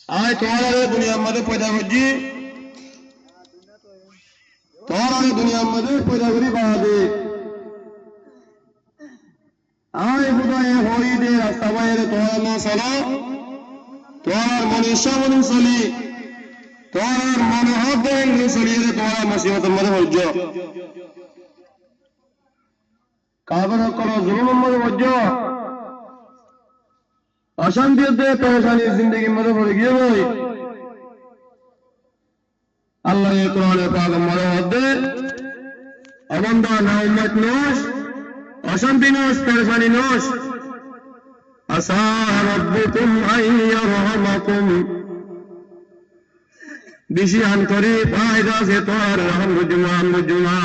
आए तुम्हारे दुनिया मध्ये पैदा करजी तुम्हारे दुनिया मध्ये पैदा करी बादे आए बुदाए होई दे रास्ता बाहर तुम्हारा ना सला तुम्हारा मनीषा मनुसली तुम्हारा मनोहर दे इंग्लिसली रे तुम्हारा मसीबत मध्ये होजो काबर करो जुलुम मध्ये होजो अशांति दे परेशानी जिंदगी मध्ये पड़ गई भाई अल्लाह ये कुरान पाक मरे होदे अबंदा ना उम्मत नोश अशांति नोश परेशानी नोश असा रब्बुकुम अन यरहमकुम बिशियान करीब आयदा से तोर रहम जुमा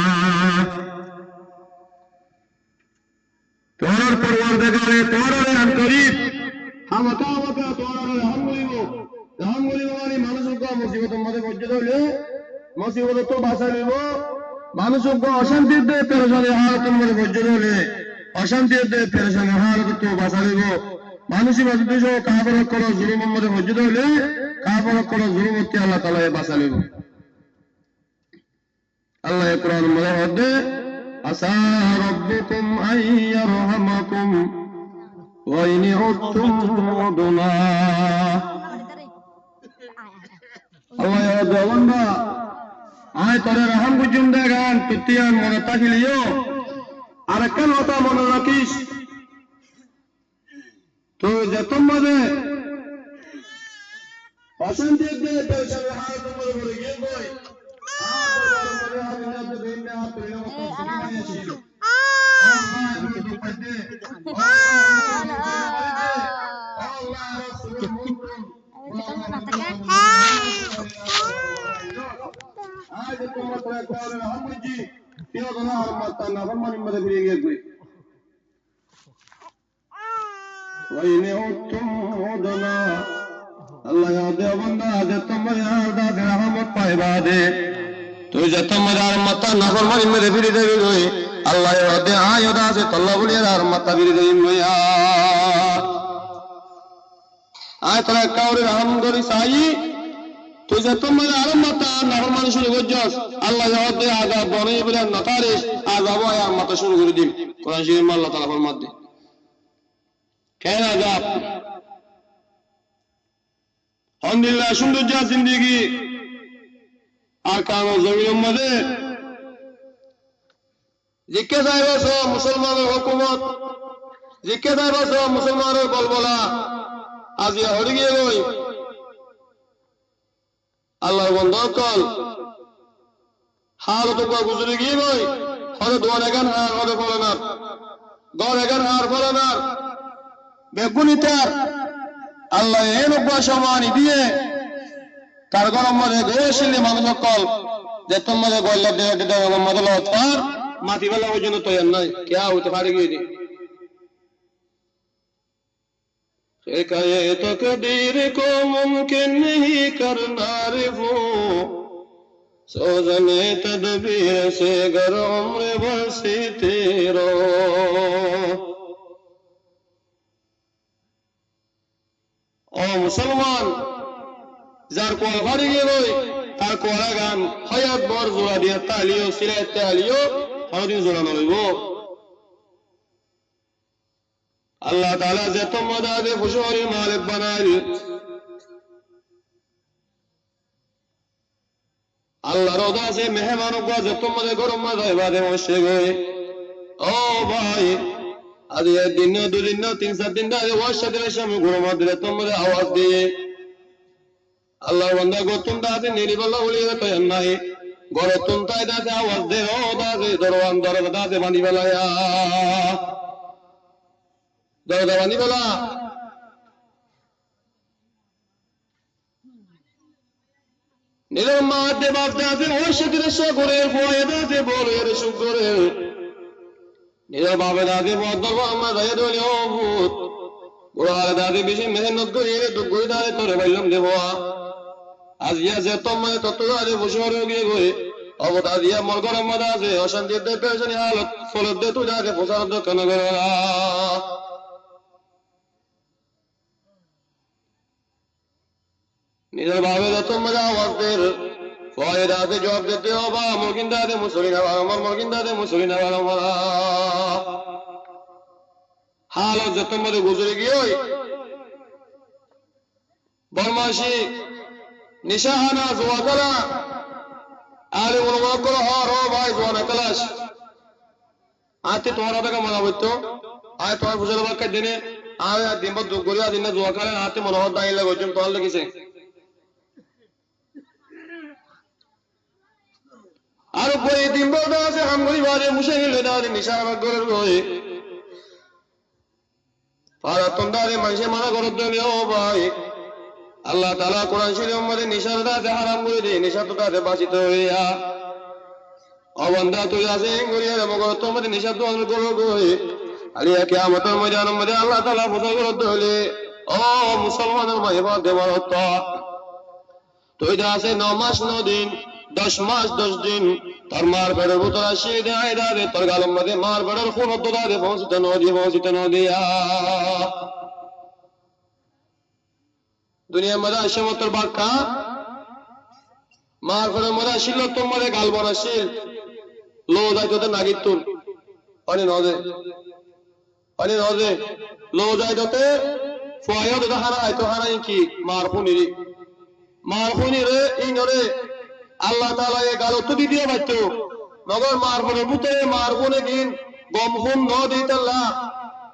तोर परवरदिगारे तोर रहम करीब हम अका तोर रहम गुलिबो मानी मानुषको मुसीबत मध्ये पहुंचे हले मुसीबत तो बासा लेबो मानुषको अशांति दे परेशानी हालत मध्ये पहुंचे हले अशांति दे परेशानी हालत तो बासा लेबो मानुषी बाजुदेशो काबर करो जुलुम मध्ये पहुंचे हले काबर करो जुलुम ते अल्लाह ताला ये बासा लेबो अल्लाह कुरान मध्ये होदे असा रब्बुकुम अन यरहमकुम व इन उद्तुम Udhna Allah ya jawanda ay tore raham bujunda gan tutian monata khiliyo arakan hota monarakish to jatom made pasanti de pesha haal tumar bole ge boy made hamina de benne ha prena mata shilo Allah to pade Allah rasul munkum आज तुम अपने कौन हम जी क्यों गना और मत ना हम मन में फिरेंगे कोई वही ने हो तुम होदना अल्लाह याद है बंदा आज तुम याद दे रहमत पाए दे तो जब तुम यार मत ना हम मन में फिरे दे कोई अल्लाह याद है आयो दा से तल्ला बोले यार मत फिरे दे या आय तरा कावरे रहम गरी साई तो जब तुम यार मत ना हम मन शुरू हो जास अल्लाह याद है आगा बने बिना नतारिश आगा वो यार मत शुरू कर दी कुरान शरीफ में अल्लाह ताला फरमाते कहना जा अल्हम्दुलिल्लाह सुंदर जा जिंदगी आकानो जमीन मध्ये जिक्के साहेब सो मुसलमानों हुकूमत जिक्के साहेब सो मुसलमानों बलबला आज ये हट गए गई अल्लाह बंदो कल हाल तो का गुजर गई गई हर दोन एगन हार हर फलनार गौर एगन हार फलनार बेगुनितार अल्लाह ये नुबा शमानी दिए कारगोन मधे गोशिली मानुष कल जे तुम मधे गोल्ला दे दे मधे लोथार माथी वाला वजन तो यार नहीं क्या होते फाड़ी गई थी शिकायत कदीर को मुमकिन नहीं करना रे वो सोजने तदबीर से गर उम्र बरसी तेरो ओ मुसलमान जार को फाड़ी गई तार को गान हयात बर जोड़ा दिया तालियो सिलाय तालियो हर दिन जोड़ा न लइबो अल्लाह ताला से तुम मदादे खुशोरी मालिक बनाई अल्लाह रोदा से मेहमानों को से तुम मदे गरम मदे इबादे होशे गए ओ भाई आज ये दिन दो दिन तीन सात दिन दा वाश दे शम गरम मदे तुम मदे आवाज दिए अल्लाह बंदा को तुम दा से नीली बल्ला बोली तो नहीं गरो तुम ता दा से आवाज दे ओ दा से दरवान दर दा से बानी बलाया दरवानी बोला निरमा दे बाप दादे होश दृश्य करे होए दादे बोले रे शुक्रे निरा बाप दादे बहुत दरवा हम दया दोले ओ भूत बुरा दादे बिसे मेहनत करे तो कोई दादे तोरे बैलम देबो आज या जे तुम तो दादे बुशोर हो गए गोए अब दादिया मरगर मदा से अशांति दे पेशनी हालत फलत दे तू जाके फसाद कन गरा নিজের ভাবে যত মজা আওয়াজদের ফয়দাতে জবাব দিতে হবা মুরগিন্দাতে মুসলিন হবা আমার মুরগিন্দাতে মুসলিন হবা আমার হালত যত মধ্যে গুজরে গিয়ে বরমাসি নিশাহানা জোয়া কলা আলে মনোমগ্র হর ভাই জোয়ানা কলাস আতে তোমার টাকা মনে হইতো আয় তোমার বুঝালো বাক্যের দিনে আয় দিন দুঃখ করিয়া দিনে জোয়া খেলেন হাতে মনোহর দাঁড়িয়ে লাগছেন তোমার লেগেছে আর বই দিন বলতে আছে হামগুলি বাজে মুসে গেলে না নিশার বাগ্যের বই পারা তন্দারে মানুষে মানা করত ও ভাই আল্লাহ তাআলা কোরআন শরীফের মধ্যে নিশার দাতে হারাম করে দিয়ে নিশা তো দাতে বাঁচিত হইয়া অবন্ধা তুই আছে গড়িয়া মগর তোমার নিশা তো অন করো গই আলিয়া কিয়ামতের ময়দানের মধ্যে আল্লাহ তাআলা বোঝা করতে হইলে ও মুসলমানের মাঝে বাদে মারত তুই যা আছে 9 মাস 9 দিন 10 মাস 10 দিন তোর মার বেড়ের ভিতর আসি দেয় দাদে তোর গালের মধ্যে মার বেড়ের খুন হতো দাদে পৌঁছিতে নদিয়া দুনিয়ার মধ্যে আসে মতোর বাক্কা মার বেড়ের মধ্যে আসিল তোর মধ্যে গাল বনাসিল লো যাইতো তো নাগির তুল অনে নদে লো যাইতোতে ফয়া তো হারা আইতো হারাই কি মার খুনিরে ইনরে আল্লাহ তাআলা এ গালো তো দিয়ে বাইতো মগর মার ফোনের ভিতরে মার ফোনে দিন গম খুন ন দিতাল্লা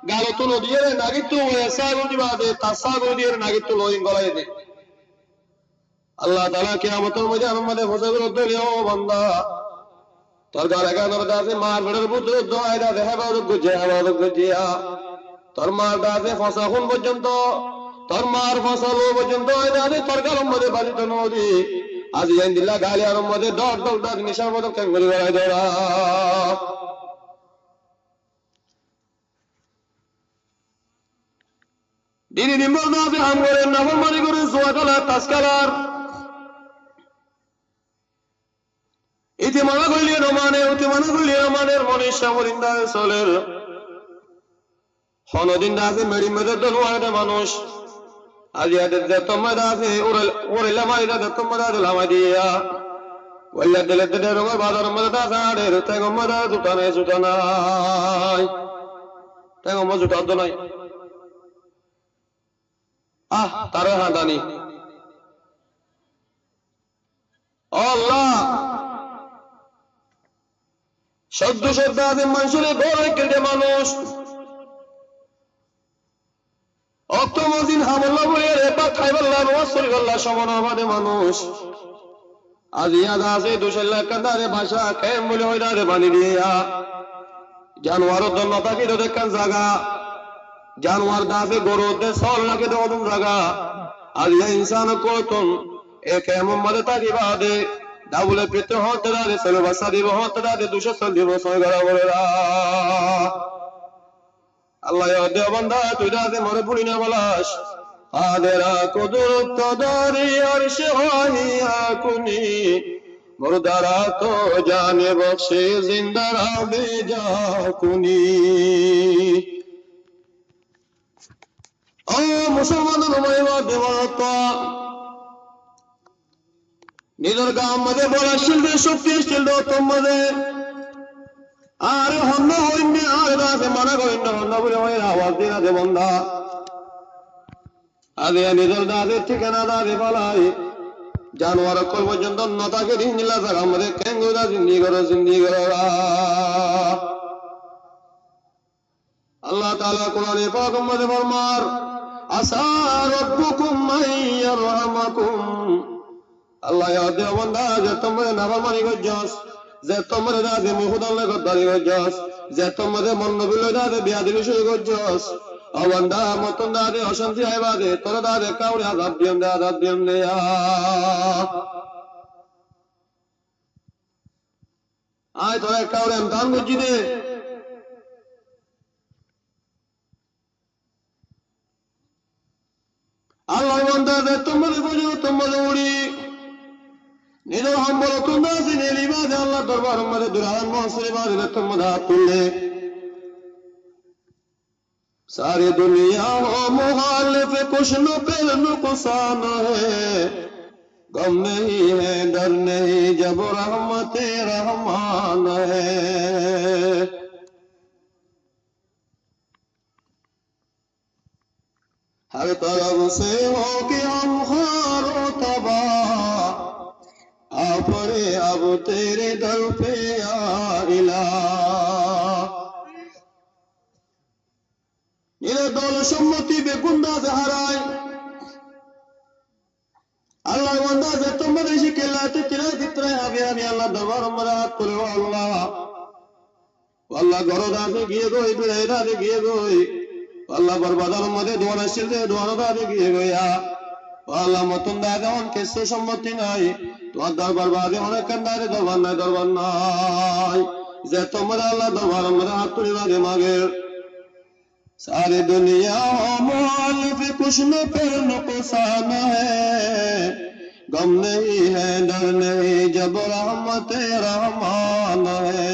গালো তো নদিয়ে নাগিতো এসা গদি বাদে তাসা গদি নাগিতো লইন গলায় দে আল্লাহ তাআলা কিয়ামতের মধ্যে আমাদের ফসল দলিও বান্দা তোর গালে গানোর দাসে মার ফোনের ভিতরে দোয়া দে হেবাদ গুজিয়া তোর মার দাসে ফসা খুন পর্যন্ত তোর মার ফসল পর্যন্ত দাদে তোর গালের মধ্যে বাজিত নদী আজ দিল্লা গালি আর মধ্যে দর নিশার মতো কেঙ্গুলি বেড়াই দৌড়া দিদি দিম্বর দাসে হাম করে নবম মারি করে জোয়া কালার তাস কালার ইতি মানা কইলিয়ে নমানে অতি মানা কইলিয়ে নমানের মনীষা মরিন্দা চলের হনদিন দাসে মেড়ি মেঝে দনুয়ারে মানুষ আজ ইয়াদের তোমার দাসে ওরেলা মারি দাসে তোমার দাসে লামা দিয়া ওইলা দিলে দিলে রঙের বাজার মধ্যে দাসে আড়ে রুতে গম্মা দাস জুটা নাই তাই গম্মা জুটা নাই তারা হাঁদানি আল্লাহ সদ্য আছে মানুষের ঘরে কেটে মানুষ অক্টোমজিন হামল্লা বলে রেপা খাইবাল্লা রোজ শরীফাল্লাহ সমান আমাদের মানুষ আজ ইয়াদ আছে 2 লাখ কান্দারে ভাষা কেম বলে হইদারে বানি দিয়া জানোয়ারের জন্য থাকি তো দেখান জায়গা জানোয়ার দাসে গরুতে সল নাকি দম জায়গা আজ ইনসান করতুন এক এমন মধ্যে থাকি বাদে ডাবলে পেতে হতে দাদে চলে বাসা দিব হতে দাদে 200 চল দিব সয় গড়া বলে আল্লাহ দেও বান্দা তুই দাদে মরে পুরি না বলাস আদেরা কুদরত দারি আরশে ওয়াহিয়া কুনি মুরদারা তো জানে বখশে জিন্দারা বেজা কুনি ও মুসলমানের মাইবা দেবত নিজের গাম মধ্যে বড় শিল্পে শক্তিশীল তোমাদের আর হন্য হইনি আর দাসে মানা করিনি হন্য বলে হয় আওয়াজ দিয়ে দে বন্ধা আগে নিজের দাদের ঠিকানা দাদে পালাই জানোয়ার কল পর্যন্ত নতাকে রিঞ্জিলা থাকা আমাদের কেঙ্গুদা জিন্দি করো আল্লাহ তাআলা কোরআনে পাক মধ্যে ফরমার আসা রাব্বুকুম মাইয়ারহামাকুম আল্লাহ ইয়াদে বান্দা যে তোমরা নাফরমানি করছস যে তোমরা দাদে মুহুদাল্লাহ গদ্দারি করছস যে তোমরা মন নবিল দাদে বিয়াদবি শুরু করছস ও বান্দা মতন দাদে অশান্তি আইবাদে তোরা দাদে কাউরে আযাব দিম দে আয় তোরা কাউরে আমদান করছি দে আল্লাহ বান্দা যে তোমরা বুঝো তোমরা উড়ি নিজ হাম্বল তোমরা সিনে লিবাদে আল্লাহ দরবার মধ্যে দুরান মহসির বাদে তোমরা তুললে सारी दुनिया हो मुखालिफ कुछ न पे नुकसान है गम नहीं है डर नहीं जब रहमत रहमान है। हर तरफ से हो के हम खारो तबाह आ पड़े अब तेरे दर पे या इलाह। ये दौल सम्मति बेकुंदा से हराए अल्लाह वंदा से तुम देशी के लाते तिरा तित्रा आगे आने अल्लाह दरबार मरात कुल अल्लाह अल्लाह गरोदा से गिए गोई बिरेदा से गिए गोई अल्लाह बरबादल मदे दुआना शिलदे दुआना दादे गिए गोया अल्लाह मतुंदा के उन किस्सो सम्मति नाई तो दरबार बादे उन्हें कंदारे दरबार नाई जे तुम अल्लाह दरबार मरात कुल वादे मागे सारी दुनिया मुखालिफ कुछ न फिर नुकसान है। गम नहीं है डर नहीं जब रहमत रहमान है।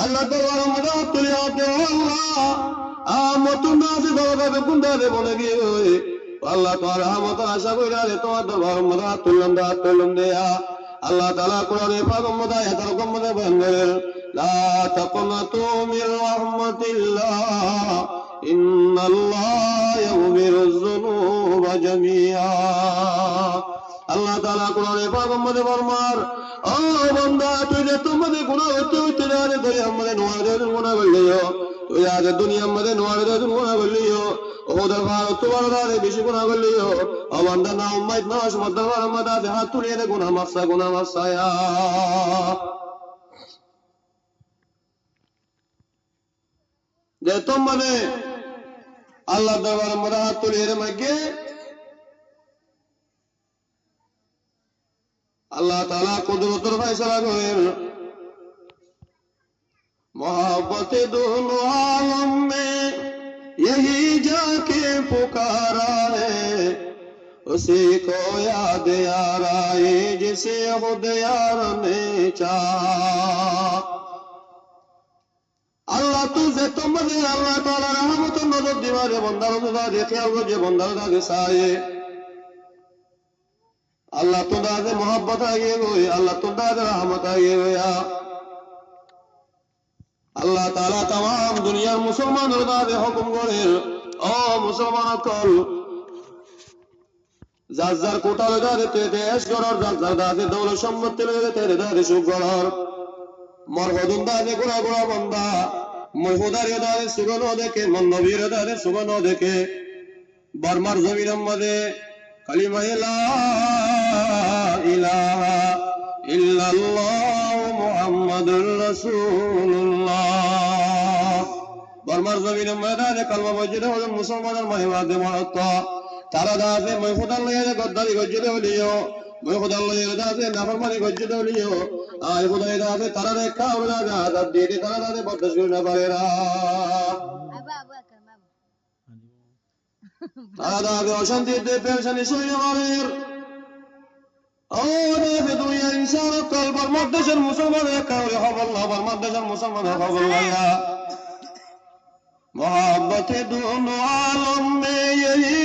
अल्लाह तो रहमत तुलिया दे अल्लाह आमतुना से दौड़ा के कुंडा दे बोले गए अल्लाह तो रहमत आशा कोई डाले तो रहमत तुलम दे या अल्लाह ताला कुरान पाक मदा या तरकम मदा बंगल ला तक़नतु मिन रहमतिल्लाह इन्नल्लाह यग़फिरुज़्ज़ुनूब जमीआ। अल्लाह ताला कुरान पाक मदा फरमार ओ बंदा तुझे तुमने गुनाह होते होते जाने दे हमने नुआरे गुनाह कर लियो तो याद दुनिया में नुआरे गुनाह कर लियो ओ दरबार तुम्हारा रे बेशी गुनाह कर लियो और बंदा ना उम्मत ना शमत दरबार मदा दे हाथ तुले रे गुनाह माफसा या जे तुम मने अल्लाह दरबार मदा हाथ तुले रे मगे अल्लाह ताला कुदरत फैसला करें मोहब्बत दोनों आलम में यही जाके पुकारा है उसी को याद यार आए जिसे खुद यार ने चाहा। अल्लाह तुझे तुमने अल्लाह ताला रहमत नजर दीवारे बंदारों तुझा देखे और जे बंदारों का गिसाए अल्लाह तुझा से मोहब्बत आगे गई अल्लाह तुझा से रहमत आगे गया अल्लाह ताला तमाम दुनिया मुसलमान दे हुक्म करे ओ मुसलमान कल जाजार कोटा लगा देते देश गरर जाजार दादे दौलत सम्मति लगे तेरे दादे सुगरर मरहदुन दादे गुना गुना बंदा महूदार दादे सुगनो देखे मन नबीर दादे सुगनो देखे बर्मार जमीन मदे कलिमा ला इलाहा इल्लल्लाह मुहम्मदुर रसूलुल्लाह बर्मार जमीन मैदान कलमा मस्जिद हो मुसलमान महिमा दे मरता तारा दासे मैं खुदा ले गद्दारी गज्जदे लियो मैं खुदा ले दासे नाफरमानी गज्जदे लियो आय खुदा दासे तारा रे का और दादा आदत दे दे तारा दासे बदस न करेरा तारा दासे अशांति दे पेशनी सोया मारेर और दासे दुनिया इंसान कल बर्मादशन मुसलमान का और हवल्ला बर्मादशन मुसलमान हवल्ला मोहब्बत दोनों आलम में यही